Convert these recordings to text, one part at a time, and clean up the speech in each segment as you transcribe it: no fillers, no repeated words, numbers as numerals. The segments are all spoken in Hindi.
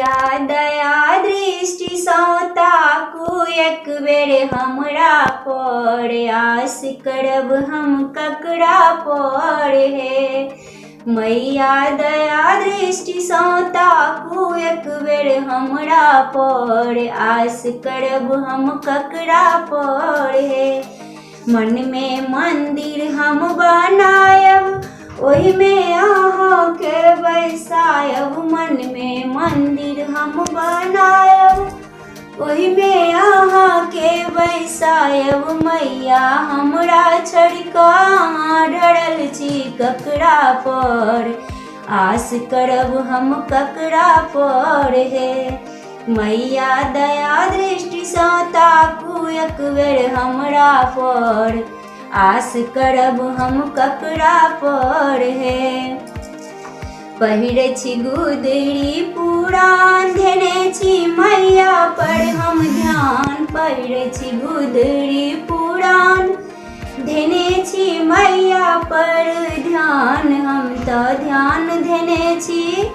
मैया दया दृष्टि ताकू एक बेर हमरा पर, आस करब हम ककरा पर हे। मैया दया दृष्टि ताकू एक बेर हमरा पर, आस करब हम ककरा पर हे। मन में मंदिर हम बनायब, ओहि में अहाँ के बैसायब। मन में मंदिर हम बनायब, ओहि में अहाँ के बैसायब। मैया हमरा छोड़ि कऽ अहाँ डरल छी ककरा पर, आस करब हम ककरा पर हे। मैया दया दृष्टि ताकू एक बेर हमरा पर, आस करब हम ककरा पर हे। पहिरे छी गुदरी पुरान, धेने छी मैया पर हम ध्यान। पहिरे छी गुदरी पुरान, धेने छी मैया पर ध्यान। हम तो ध्यान धेने छी,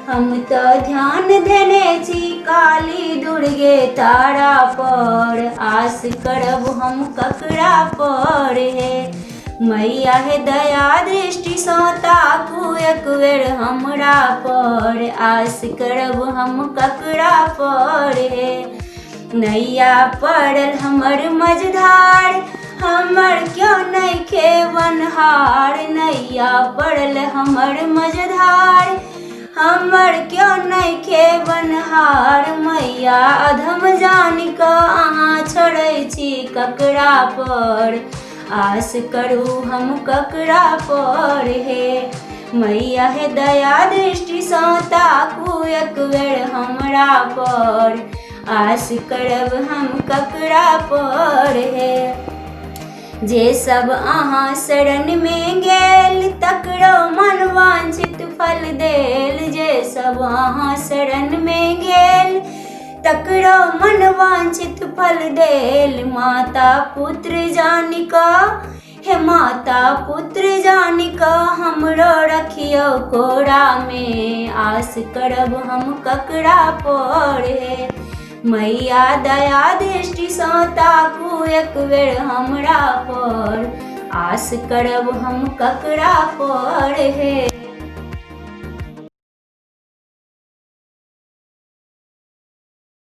हम तो ध्यान धेने छी काली दुर्गे तारा पर, आस करब हम ककरा पर हे। मैया हे दया दृष्टि ताकू एक बेर हमरा पर, आस करब हम ककरा पर हे। नैया पड़ल हमर मझधार, हमर क्यों नइखे बनहार। नैया पड़ल हमर मझधार, हमर क्यों नइखे बनहार। मैया अधम जानि कऽ अहाँ छोड़ै छी ककरा पर, आस करू हम ककरा पर हे। मैया हे दया दृष्टि ताकू एक बेर हमरा पर, आस करब हम ककरा पर हे। जे सब अहाँ शरण में गेल, तकरो मन वांछित फल देल। जे सब अहाँ शरण में गेल, तकरो मन वांछित फल देल। माता पुत्र जानि कऽ हे माता पुत्र जानि कऽ हमरो रखियौ कोरा में, आस करब हम ककरा पर हे। मैया दया दृष्टि ताकू एक बेर हमरा पर, आस करब हम ककरा पर हे।